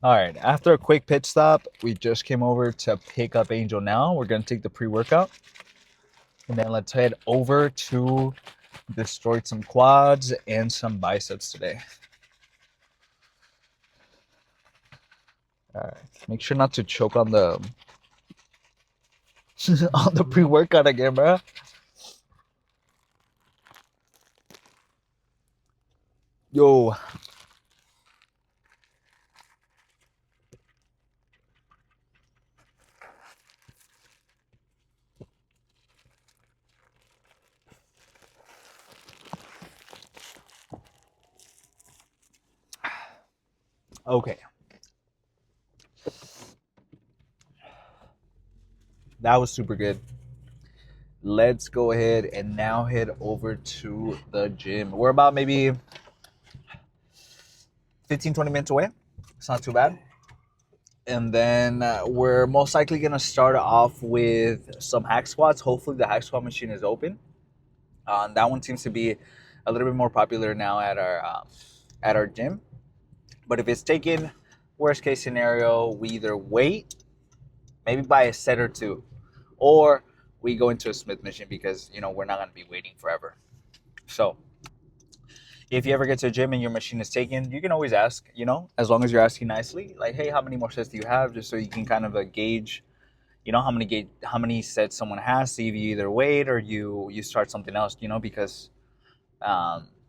All right, after a quick pit stop, we just came over to pick up Angel now. We're going to take the pre-workout, and then let's head over to destroy some quads and some biceps today. All right, make sure not to choke on the on the pre-workout again, bro. Yo, okay. That was super good. Let's go ahead and now head over to the gym. We're about maybe 15-20 minutes away. It's not too bad. And then we're most likely going to start off with some hack squats. Hopefully the hack squat machine is open. That one seems to be a little bit more popular now at our gym. But if it's taken, worst case scenario, we either wait, maybe buy a set or two, or we go into a Smith machine because we're not going to be waiting forever. So if you ever get to a gym and your machine is taken, you can always ask, as long as you're asking nicely, like, hey, how many more sets do you have? Just so you can kind of gauge, how many sets someone has. See if you either wait or you start something else, because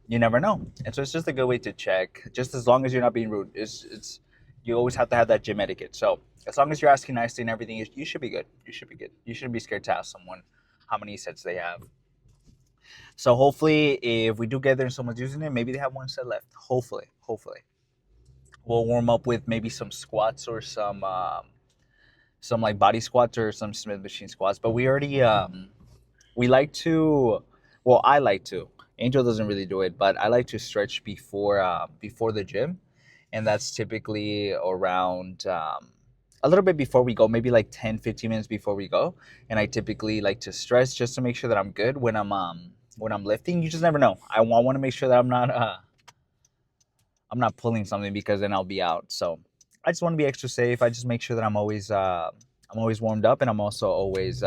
you never know. And so it's just a good way to check. Just as long as you're not being rude, it's you always have to have that gym etiquette. So as long as you're asking nicely and everything, you should be good. You should be good. You shouldn't be scared to ask someone how many sets they have. So hopefully, if we do get there and someone's using it, maybe they have one set left. Hopefully, we'll warm up with maybe some squats or some like body squats or some Smith machine squats. But we already we like to, well, I like to. Angel doesn't really do it, but I like to stretch before the gym, and that's typically around a little bit before we go, maybe like 10-15 minutes before we go. And I typically like to stretch just to make sure that I'm good when I'm lifting. You just never know. I want to make sure that I'm not pulling something, because then I'll be out. So I just want to be extra safe. I just make sure that I'm always warmed up, and I'm also always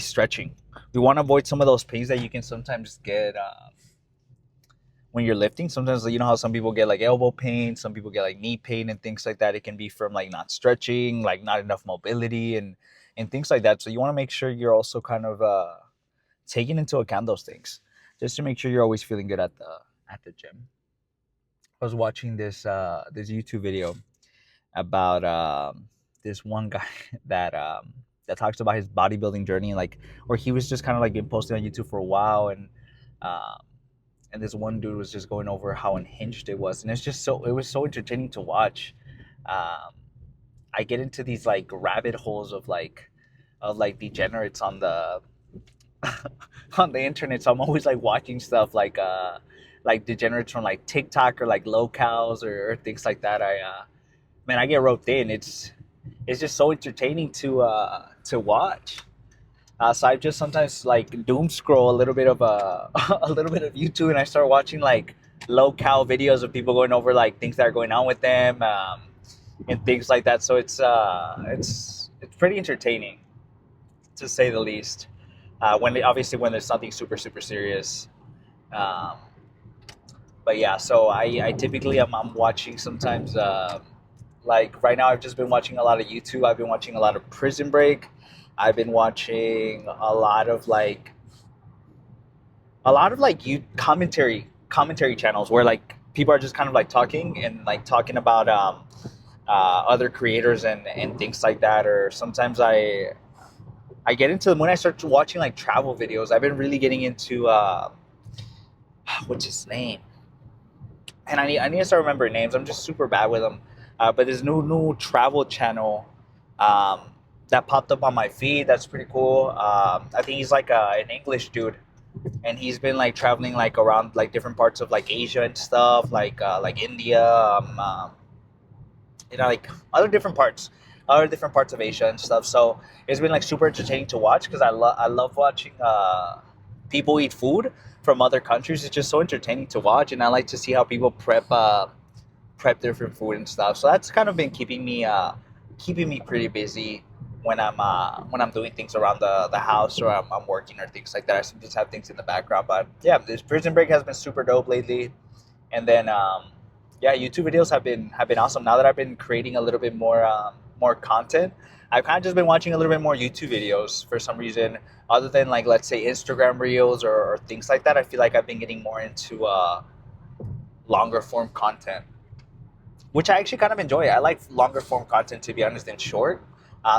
stretching. We want to avoid some of those pains that you can sometimes get when you're lifting. Sometimes, you know how some people get like elbow pain, some people get like knee pain and things like that. It can be from like not stretching, like not enough mobility and things like that. So you want to make sure you're also kind of taking into account those things, just to make sure you're always feeling good at the gym. I was watching this YouTube video about this one guy that talks about his bodybuilding journey, like, or he was just kind of like been posting on YouTube for a while, um, and this one dude was just going over how unhinged it was, and it was so entertaining to watch. Um, I get into these like rabbit holes of like degenerates on the on the internet, so I'm always like watching stuff like degenerates from like TikTok or like locals or things like that. Man, I get roped in. It's just so entertaining to watch. So I just sometimes like doom scroll a little bit of a little bit of YouTube, and I start watching like local videos of people going over like things that are going on with them, and things like that. So it's pretty entertaining, to say the least. Obviously when there's something super serious. Um, but yeah, so I typically I'm watching sometimes. Like right now, I've just been watching a lot of YouTube. I've been watching a lot of Prison Break. I've been watching a lot of like you commentary channels where like people are just kind of like talking and like talking about other creators and things like that. Or sometimes I get into them when I start watching like travel videos. I've been really getting into what's his name, and I need to start remembering names. I'm just super bad with them. But there's new travel channel um, that popped up on my feed. That's pretty cool. I think he's like an English dude, and he's been like traveling like around like different parts of like Asia and stuff, like India, like other different parts of Asia and stuff. So it's been like super entertaining to watch, because I love watching people eat food from other countries. It's just so entertaining to watch, and I like to see how people prep different food and stuff. So that's kind of been keeping me pretty busy when I'm doing things around the house, or I'm working or things like that. I sometimes have things in the background. But yeah, this prison break has been super dope lately. And then yeah, YouTube videos have been awesome. Now that I've been creating a little bit more content, I've kind of just been watching a little bit more YouTube videos for some reason, other than like, let's say, Instagram reels or things like that. I feel like I've been getting more into longer form content, which I actually kind of enjoy. I like longer form content, to be honest, than short.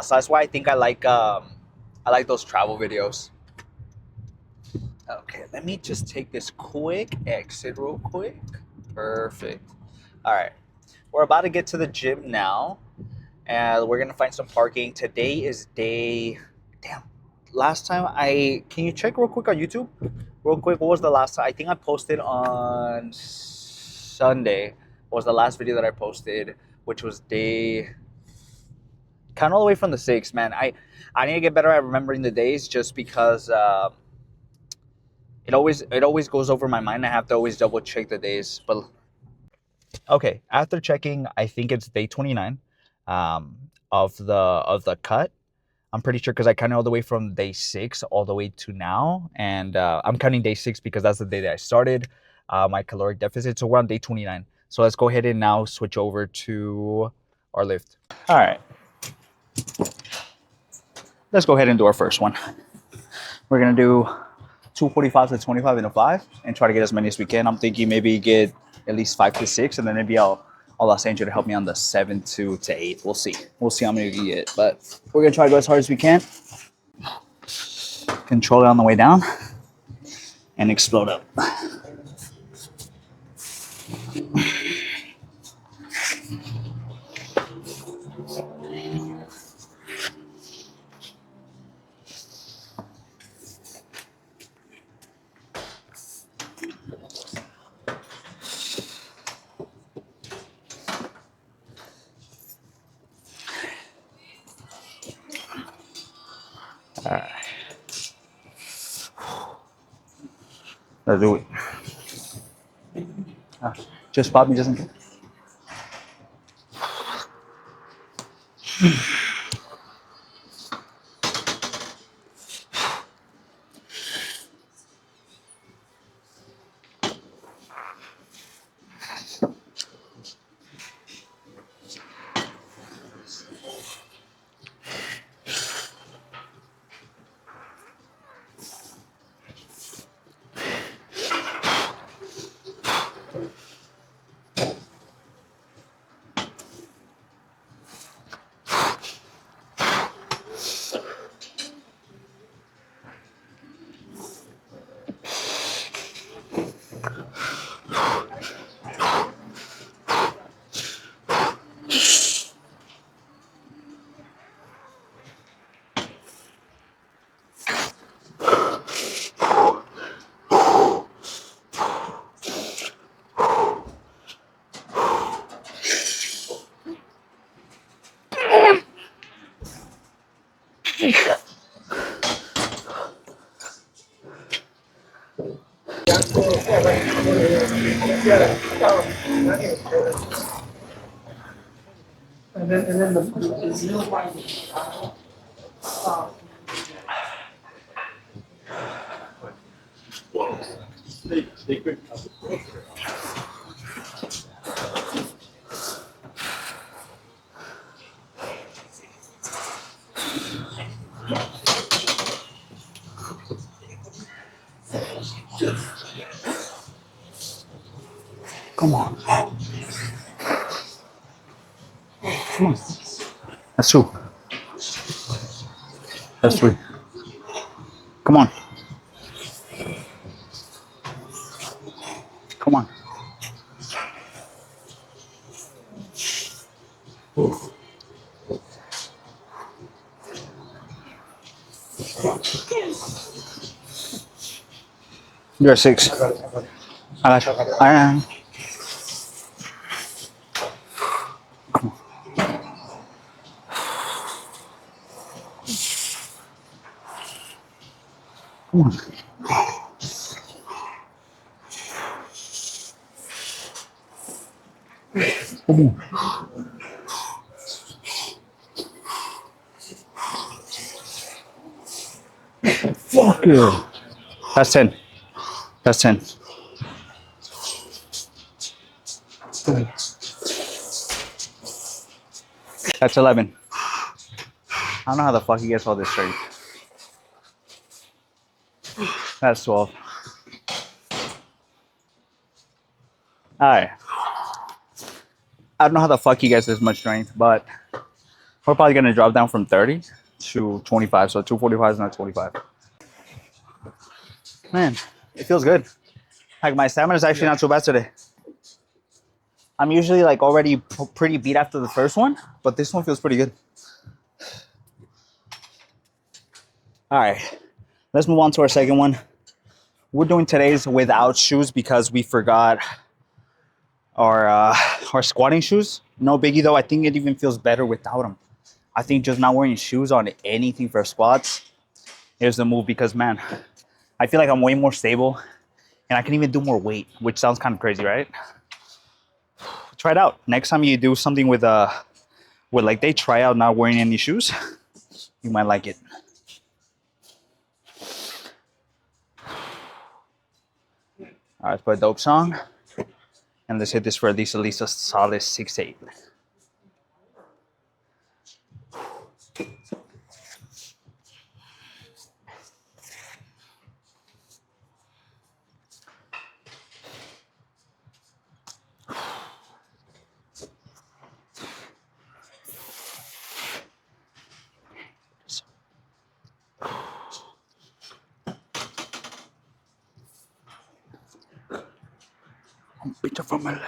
So that's why I think I like those travel videos. Okay, let me just take this quick exit real quick. Perfect. All right, we're about to get to the gym now, and we're gonna find some parking. Today is day. Damn. Last time can you check real quick on YouTube? Real quick, what was the last time? I think I posted on Sunday. Was the last video that I posted, which was day. Count all the way from the 6th, man. I need to get better at remembering the days, just because it always goes over my mind. I have to always double check the days. But okay, after checking, I think it's day 29 of the cut. I'm pretty sure, because I counted all the way from day 6 all the way to now, and I'm counting day 6 because that's the day that I started my caloric deficit. So we're on day 29. So let's go ahead and now switch over to our lift. All right, let's go ahead and do our first one. We're gonna do 245 to 25 in a 5 and try to get as many as we can. I'm thinking maybe get at least 5 to 6, and then maybe I'll ask Angel to help me on the 7 to 8. We'll see how many we get, but we're gonna try to go as hard as we can. Control it on the way down and explode up. All right. Let's do it. Just pop me just in case. Come on. Come on. That's 2. That's 3. Come on. Come on. You're a 6. I got you. I am. Come on. Come on. Come on. Fuck yeah. That's 10. That's 10. That's 11. I don't know how the fuck he gets all this strength. That's 12. Alright. I don't know how the fuck he gets this much strength, but we're probably gonna drop down from 30 to 25. So 245 is not 25. Man, it feels good. Like my stamina is actually not too bad today. I'm usually like already pretty beat after the first one, but this one feels pretty good. All right, let's move on to our second one. We're doing today's without shoes because we forgot our squatting shoes. No biggie though. I think it even feels better without them. I think just not wearing shoes on anything for squats is the move because man, I feel like I'm way more stable and I can even do more weight, which sounds kind of crazy, right? Try it out. Next time you do something with like they try out not wearing any shoes, you might like it. All right, let's put a dope song. And let's hit this for at least a solid 6 to 8. Bicep from my leg.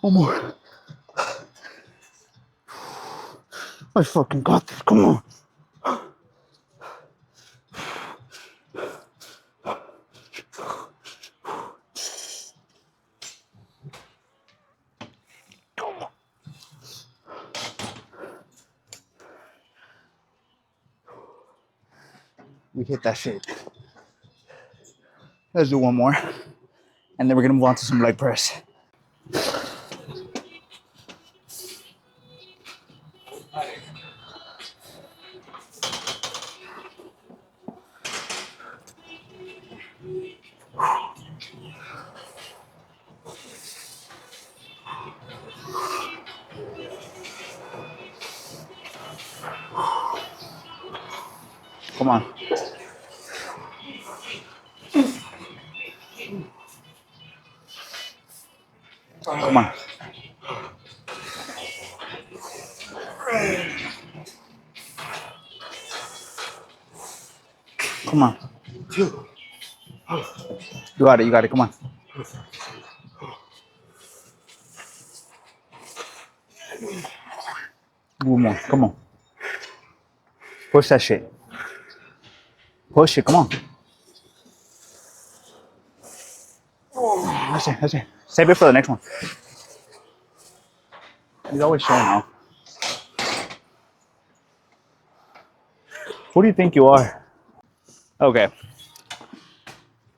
One more. I fucking got this. Come on. We hit that shit. Let's do one more. And then we're gonna move on to some leg press. Come on. Come on. Come on. You got it. You got it. Come on. One more. Come on. Push that shit. Push it. Come on. That's it. That's it. Save it for the next one. He's always showing off. Who do you think you are? Okay.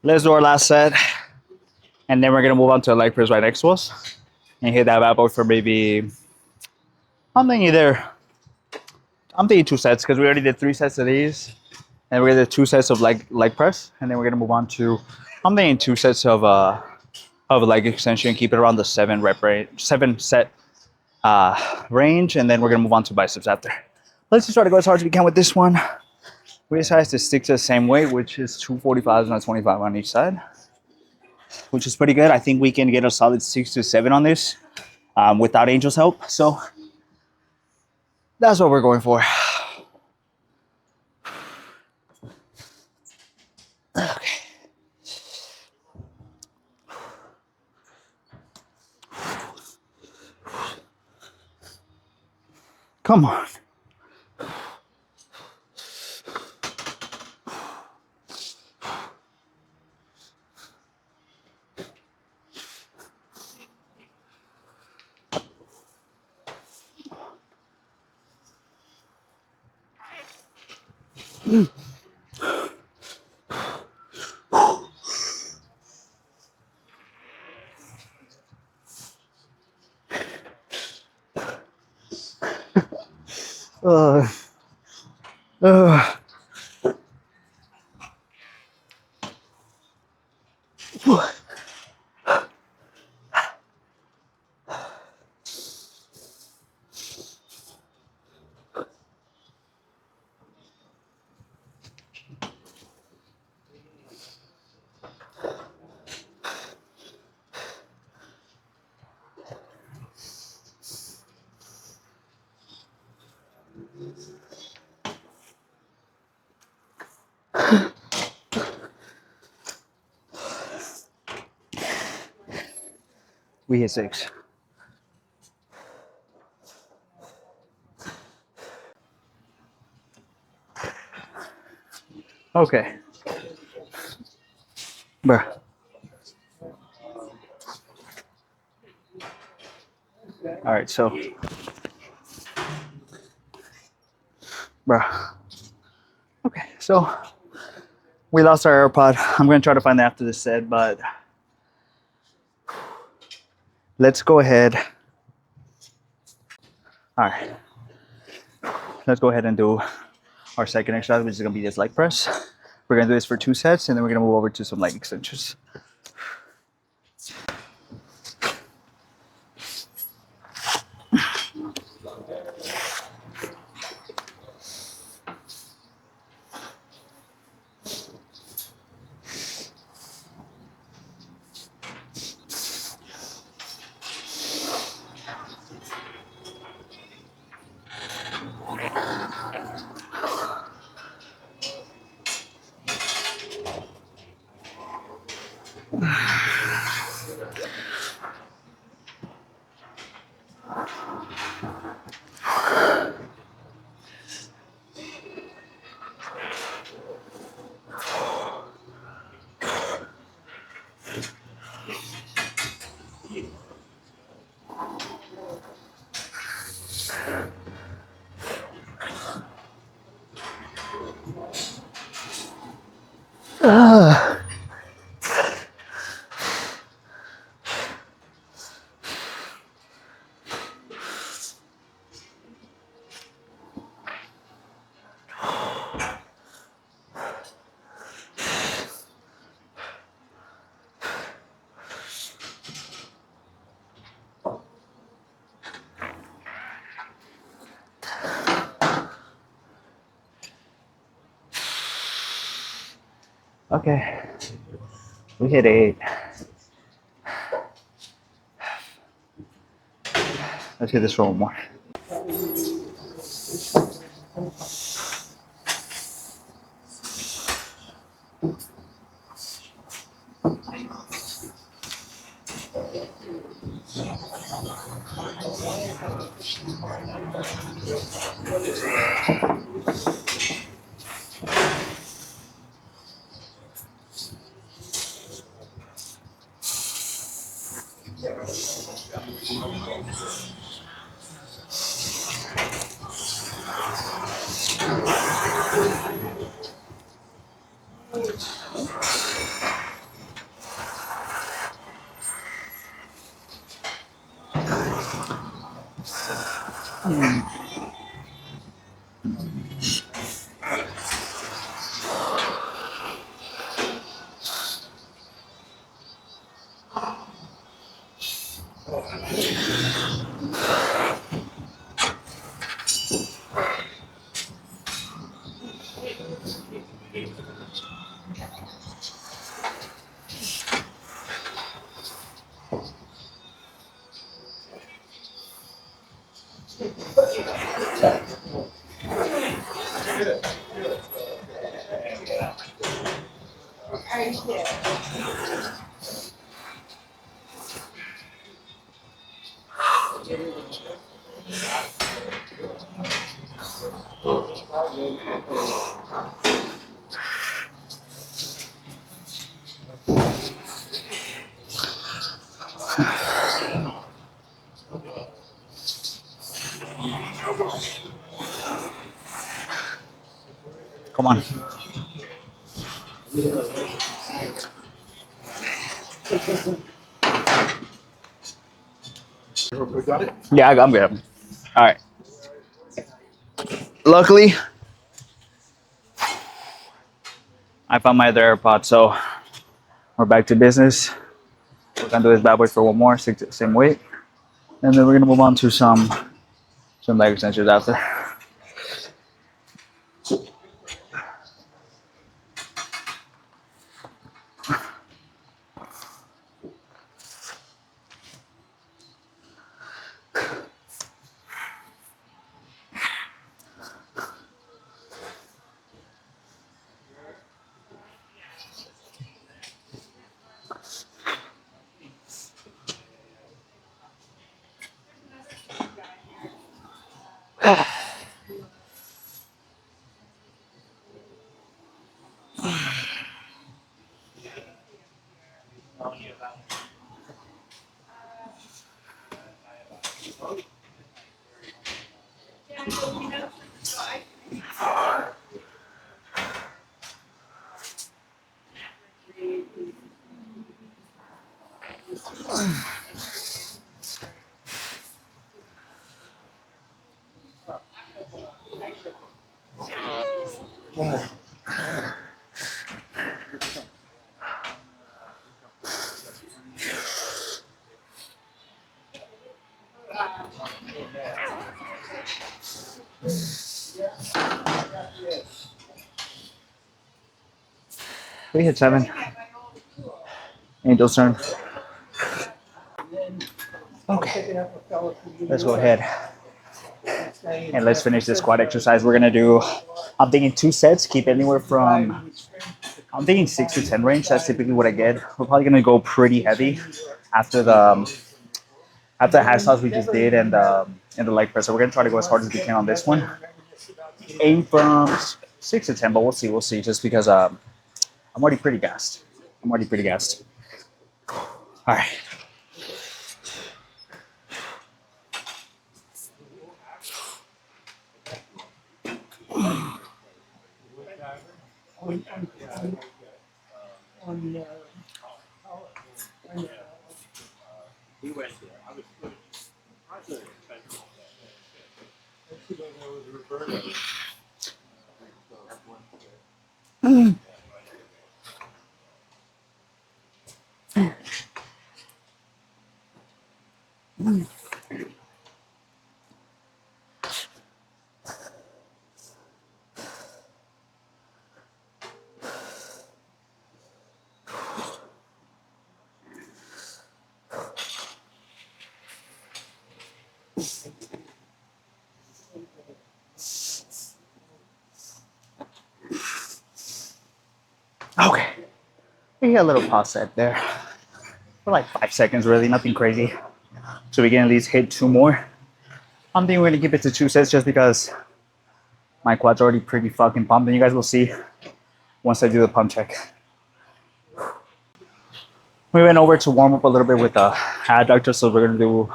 Let's do our last set. And then we're going to move on to a leg press right next to us. And hit that bad boy for maybe, I'm thinking 2 sets because we already did 3 sets of these. And we're going to do 2 sets of leg press. And then we're going to move on to, I'm thinking 2 sets of leg extension. Keep it around the 7 set range. And then we're going to move on to biceps after. Let's just try to go as hard as we can with this one. We decided to stick to the same weight, which is 245s, not 25 on each side. which is pretty good. I think we can get a solid 6 to 7 on this without Angel's help. So that's what we're going for. Okay. Come on. Uh, uh. We hit 6. Okay. Bruh. All right, so. Bruh. Okay, so we lost our AirPod. I'm going to try to find that after this set, but let's go ahead. All right. Let's go ahead and do our second exercise, which is going to be this leg press. We're going to do this for 2 sets, and then we're going to move over to some leg extensions. Okay, we hit 8. Let's hit this for one more. Come on. Yeah, I'm good. All right. Luckily, I found my other AirPod, so we're back to business. We're gonna do this bad boy for one more, same weight, and then we're gonna move on to some leg extensions after. We hit 7. Angel's turn. Okay. Let's go ahead and let's finish this squat exercise. We're gonna do. I'm thinking 2 sets. Keep anywhere from. I'm thinking 6 to 10 range. That's typically what I get. We're probably gonna go pretty heavy after the hash toss we just did and the leg press. So we're gonna try to go as hard as we can on this one. Aim from 6 to 10, but we'll see. We'll see. Just because I'm already pretty gassed. All right. Okay. We got a little pause set there for like 5 seconds, really, nothing crazy. So we can at least hit 2 more. I'm thinking we're gonna keep it to 2 sets just because my quad's already pretty fucking pumped, and you guys will see once I do the pump check. We went over to warm up a little bit with the adductor, so we're gonna do.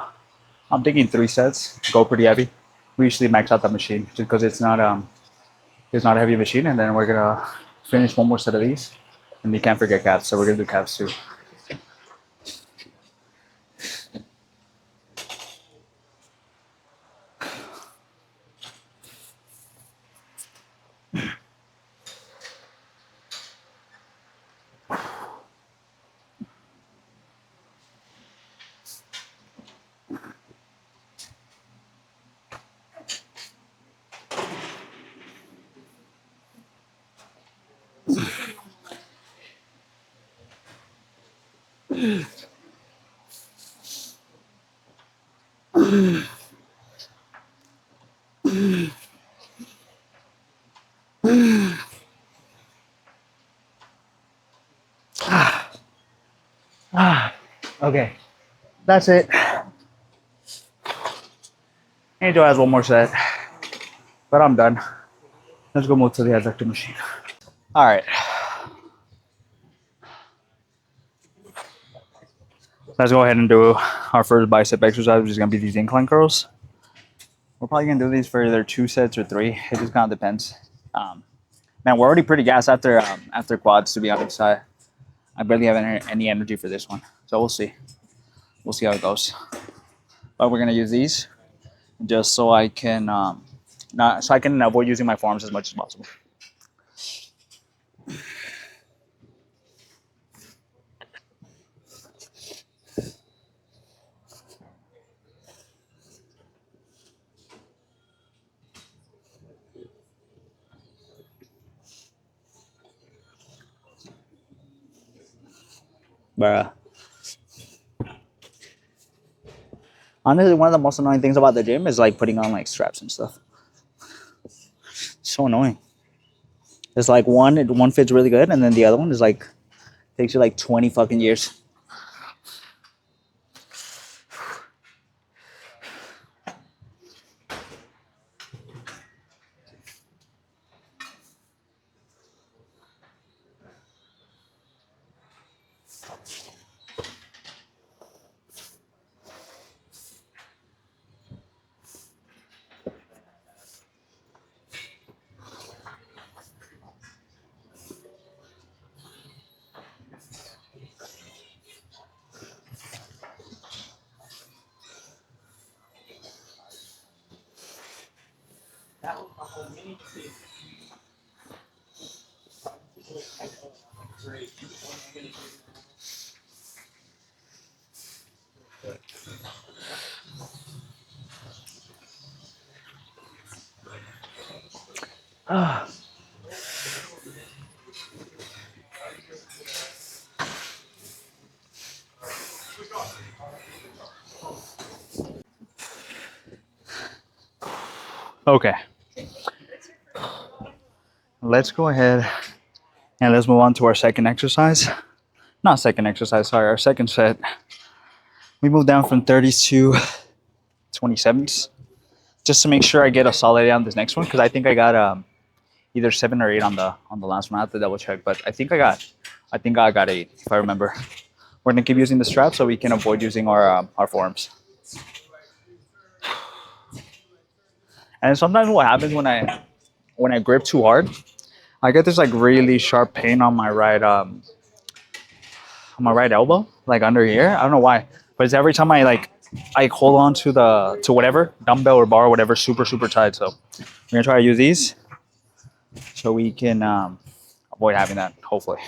I'm thinking 3 sets. Go pretty heavy. We usually max out the machine just because it's not a heavy machine, and then we're gonna finish 1 more set of these, and you can't forget calves, so we're gonna do calves too. Okay, that's it. Angel has one more set, but I'm done. Let's go move to the adductor machine. All right. Let's go ahead and do our first bicep exercise, which is gonna be these incline curls. We're probably gonna do these for either 2 sets or 3. It just kind of depends. Man, we're already pretty gassed after quads, to be honest. I barely have any energy for this one, so we'll see. We'll see how it goes. But we're gonna use these just so I can not so I can avoid using my forearms as much as possible. Bruh. Honestly, one of the most annoying things about the gym is like putting on like straps and stuff. So annoying. It's like one fits really good, and then the other one is like takes you like 20 fucking years. Okay. Let's go ahead and let's move on to our second exercise. Not second exercise, sorry, our second set. We move down from 30s to 27s just to make sure I get a solid 8 on this next one, because I think I got either 7 or 8 on the last one. I have to double check, but I think I got 8 if I remember. We're gonna keep using the strap so we can avoid using our forearms. And sometimes what happens when I grip too hard, I get this like really sharp pain on my right elbow, like under here. I don't know why, but it's every time I hold on to whatever dumbbell or bar or whatever super tight. So we're gonna try to use these so we can avoid having that. Hopefully.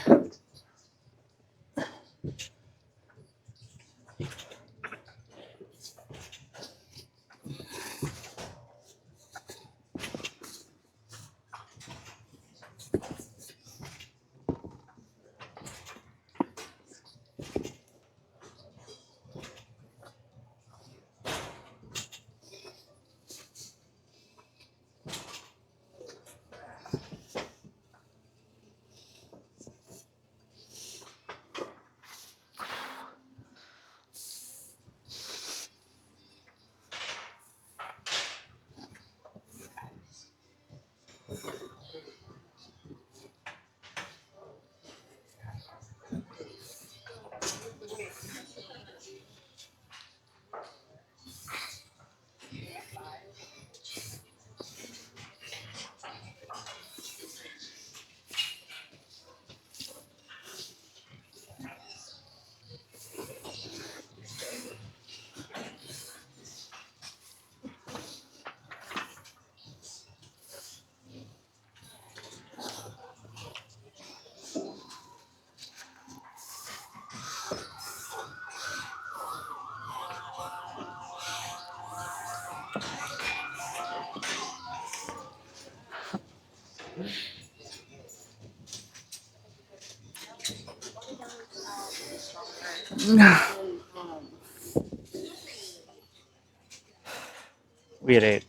We had 8.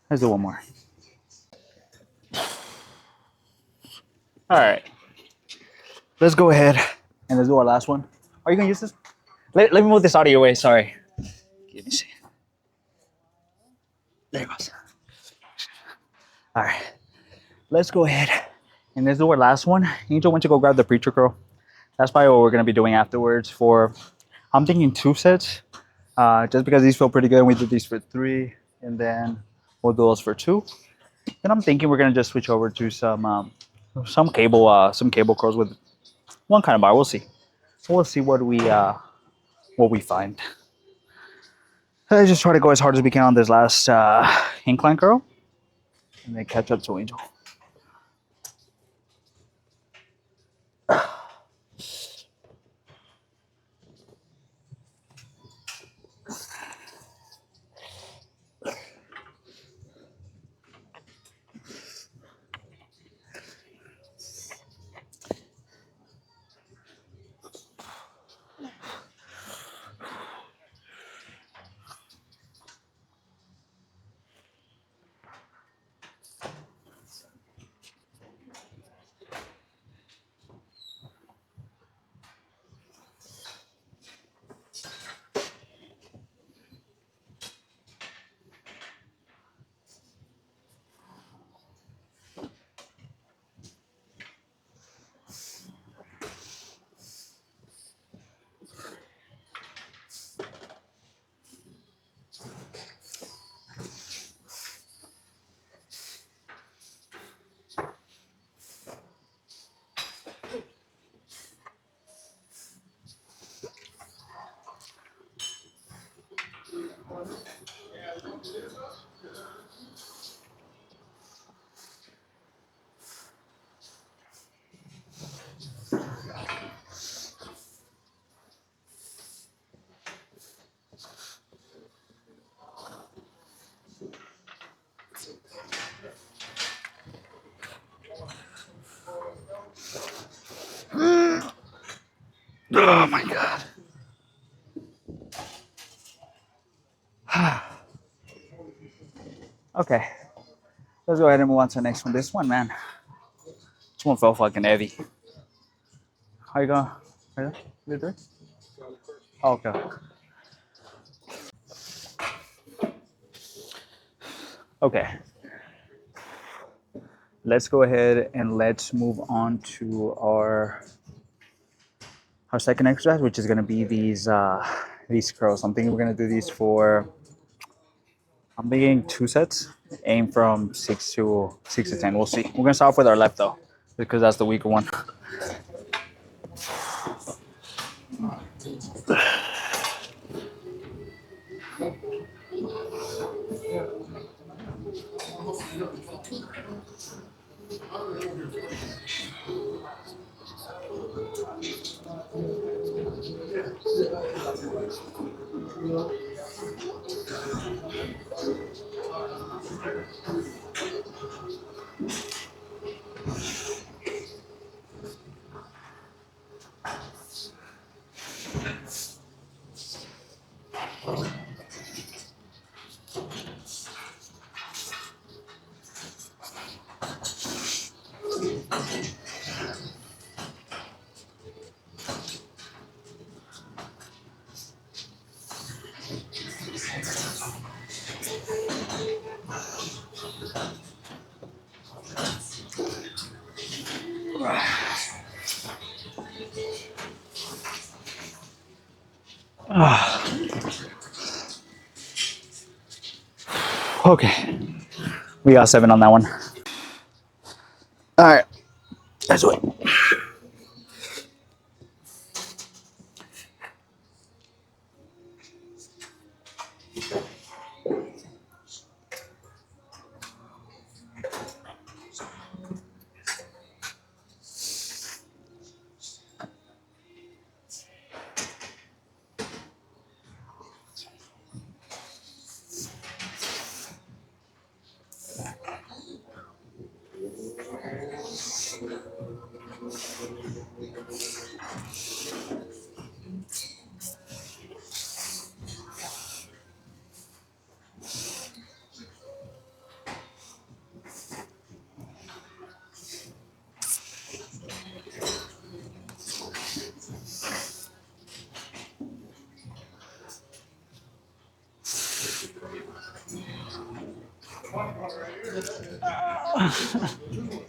Let's do one more. All right. Let's go ahead and let's do our last one. Are you gonna use this? Let me move this out of your way. Sorry. Let me see. There it goes. All right. Let's go ahead and let's do our last one. Angel went to go grab the preacher curl. That's probably what we're gonna be doing afterwards. For I'm thinking 2 sets, just because these feel pretty good. We did these for 3, and then we'll do those for 2. Then I'm thinking we're gonna just switch over to some cable curls with one kind of bar. We'll see. We'll see what we find. Let's just try to go as hard as we can on this last incline curl, and then catch up to Angel. Oh my god. Okay, let's go ahead and move on to the next one. This one, man. This one felt fucking heavy. How you going? Right there? Right. Oh, okay. Okay. Let's go ahead and let's move on to our second exercise, which is gonna be these curls. I'm thinking we're gonna do these for. I'm thinking 2 sets. Aim from 6 to 10. We'll see. We're gonna start off with our left though, because that's the weaker one. Okay, we got 7 on that one. All right, let's do it.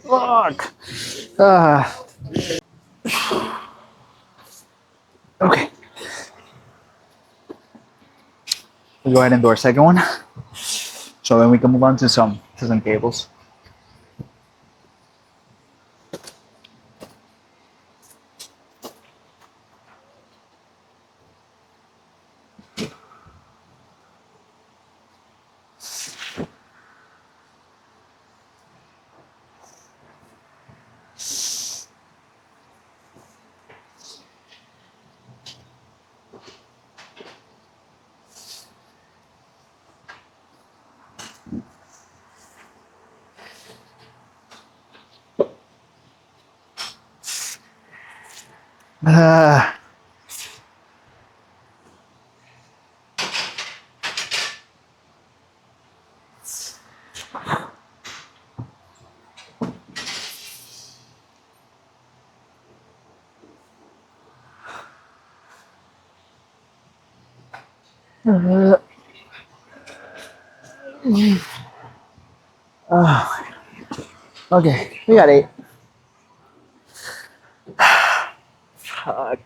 Fuck. Okay. We'll go ahead and do our second one. So then we can move on to some cables. Uh, okay, we got 8. Fuck.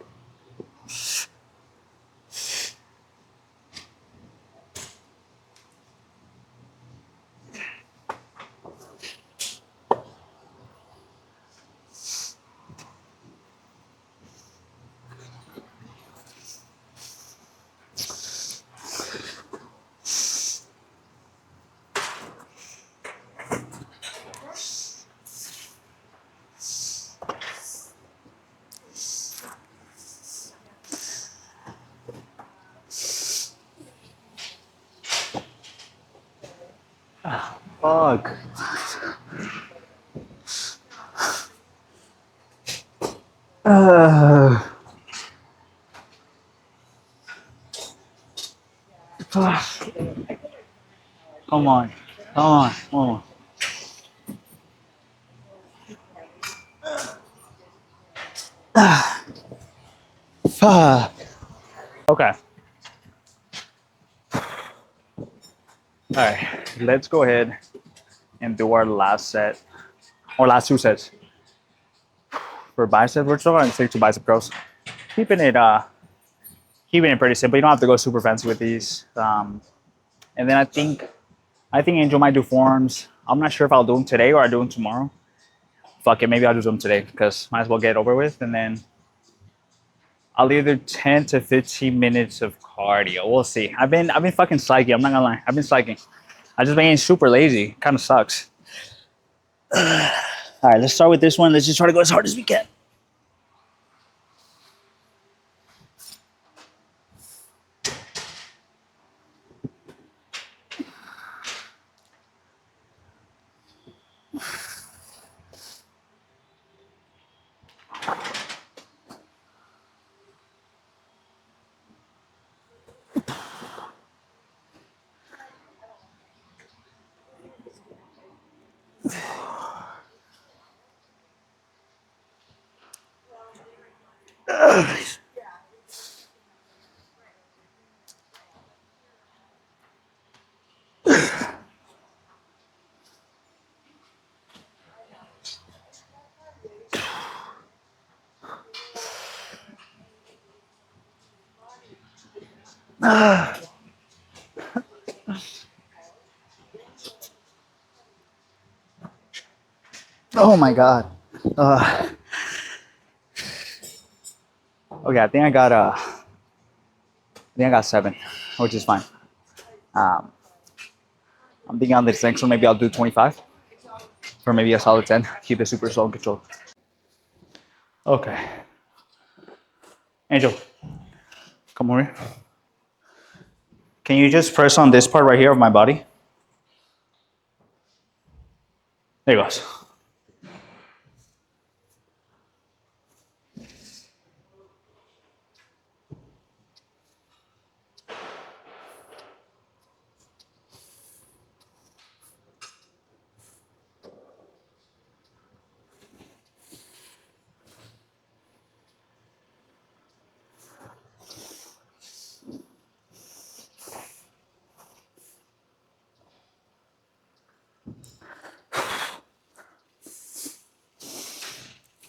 Fuck. Uh, fuck. Come on. Come on. Come on. Fuck. Okay. All right. Let's go ahead and do our last set, or last 2 sets for bicep. We're still going to stick to bicep curls. Keeping it pretty simple. You don't have to go super fancy with these. And then I think Angel might do forearms. I'm not sure if I'll do them today or I'll do them tomorrow. Fuck it, maybe I'll do them today because might as well get it over with. And then I'll either 10 to 15 minutes of cardio. We'll see. I've been fucking psyching. I'm not gonna lie. I've been psyching. I just been getting super lazy. Kind of sucks. All right, let's start with this one. Let's just try to go as hard as we can. Oh my god. Okay, I think I got 7, which is fine. Um, I'm thinking on this next one, maybe I'll do 25, or maybe a solid 10. Keep it super slow and controlled. Okay, Angel, come over here. Can you just press on this part right here of my body? There it goes.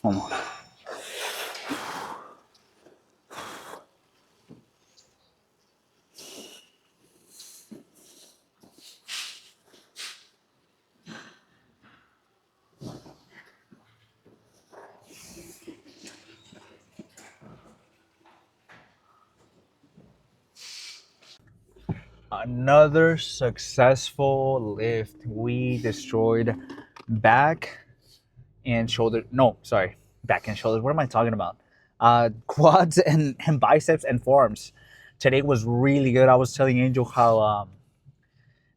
Hold on. Another successful lift. We destroyed back and shoulder. No, sorry, back and shoulders. What am I talking about? Quads and biceps and forearms. Today was really good. I was telling Angel how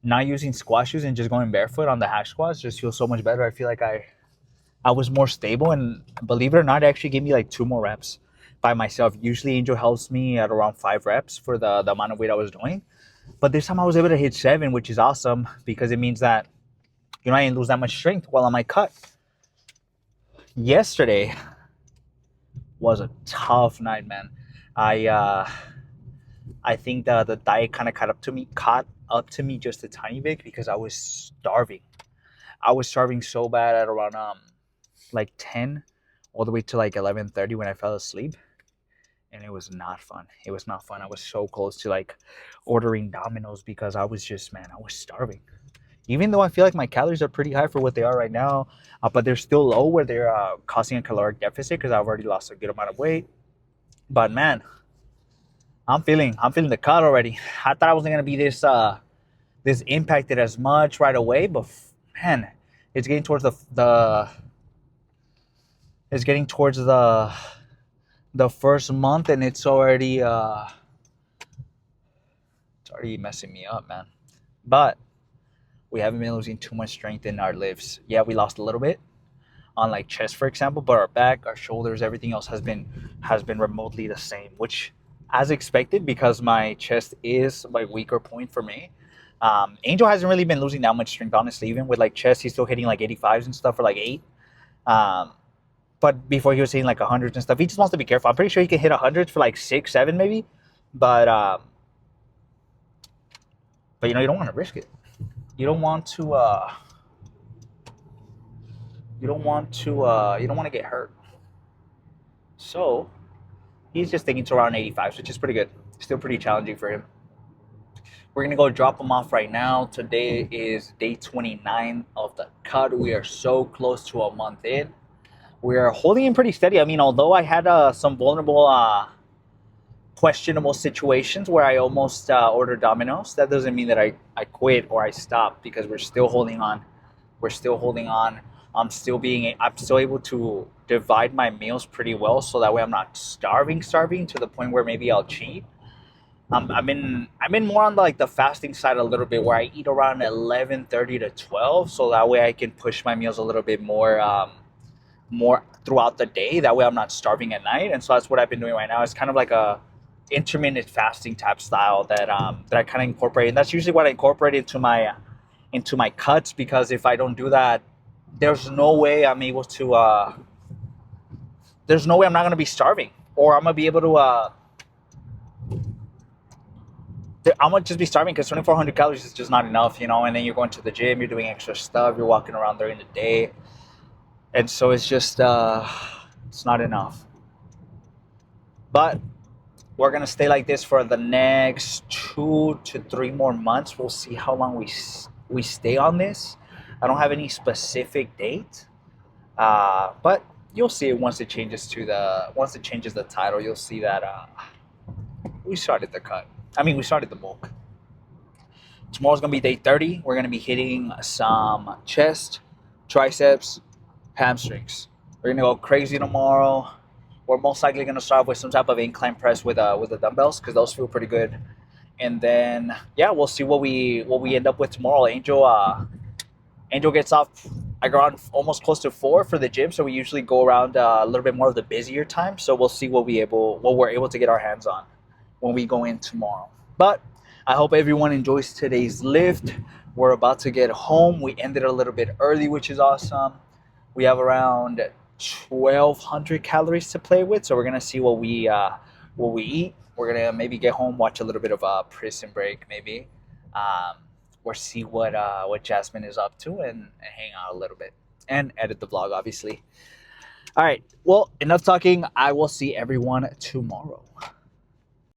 not using squat shoes and just going barefoot on the hack squats just feels so much better. I feel like I was more stable, and believe it or not, it actually gave me like 2 more reps by myself. Usually Angel helps me at around 5 reps for the amount of weight I was doing. But this time I was able to hit 7, which is awesome because it means that, I didn't lose that much strength while on my cut. Yesterday was a tough night, man. I think the diet kind of caught up to me just a tiny bit because I was starving. I was starving so bad at around like 10 all the way to like 11:30 when I fell asleep. And it was not fun. It was not fun. I was so close to like ordering Domino's because I was just, man, I was starving. Even though I feel like my calories are pretty high for what they are right now, but they're still low where they're causing a caloric deficit because I've already lost a good amount of weight. But man, I'm feeling the cut already. I thought I wasn't gonna be this impacted as much right away, but man, it's getting towards the first month, and it's already messing me up, man. But we haven't been losing too much strength in our lifts. Yeah, we lost a little bit on like chest, for example, but our back, our shoulders, everything else has been remotely the same, which as expected because my chest is my weaker point for me. Angel hasn't really been losing that much strength, honestly. Even with like chest, he's still hitting like 85s and stuff for like 8. But before he was hitting like 100s and stuff. He just wants to be careful. I'm pretty sure he can hit 100s for like 6, 7 maybe. But you don't want to risk it. You don't want to get hurt. So he's just thinking to around 85, which is pretty good. Still pretty challenging for him. We're gonna go drop him off right now. Today is day 29 of the cut. We are so close to a month in. We are holding him pretty steady. I mean, although I had some vulnerable, questionable situations where I almost ordered Domino's, that doesn't mean that I quit or I stopped because we're still holding on. I'm still able to divide my meals pretty well, so that way I'm not starving to the point where maybe I'll cheat. I'm in more on the fasting side a little bit, where I eat around 11:30 to 12, so that way I can push my meals a little bit more throughout the day. That way I'm not starving at night, and so that's what I've been doing right now. It's kind of like a intermittent fasting type style that I kind of incorporate, and that's usually what I incorporate into my cuts, because if I don't do that, there's no way I'm able to. There's no way I'm not gonna be starving, or I'm gonna be able to. I'm gonna just be starving because 2,400 calories is just not enough, And then you're going to the gym, you're doing extra stuff, you're walking around during the day, and so it's just it's not enough. But we're gonna stay like this for the next 2 to 3 more months. We'll see how long we stay on this. I don't have any specific date, but you'll see it once it changes the title. You'll see that we started the cut. We started the bulk. Tomorrow's gonna be day 30. We're gonna be hitting some chest, triceps, hamstrings. We're gonna go crazy tomorrow. We're most likely gonna start with some type of incline press with the dumbbells, because those feel pretty good. And then we'll see what we end up with tomorrow. Angel gets off like around almost close to 4 for the gym, so we usually go around a little bit more of the busier time. So we'll see what we're able to get our hands on when we go in tomorrow. But I hope everyone enjoys today's lift. We're about to get home. We ended a little bit early, which is awesome. We have around 1,200 calories to play with, so we're gonna see what we eat. We're gonna maybe get home, watch a little bit of Prison Break, maybe, or see what Jasmine is up to, and hang out a little bit and edit the vlog, obviously. All right. Well, enough talking. I will see everyone tomorrow.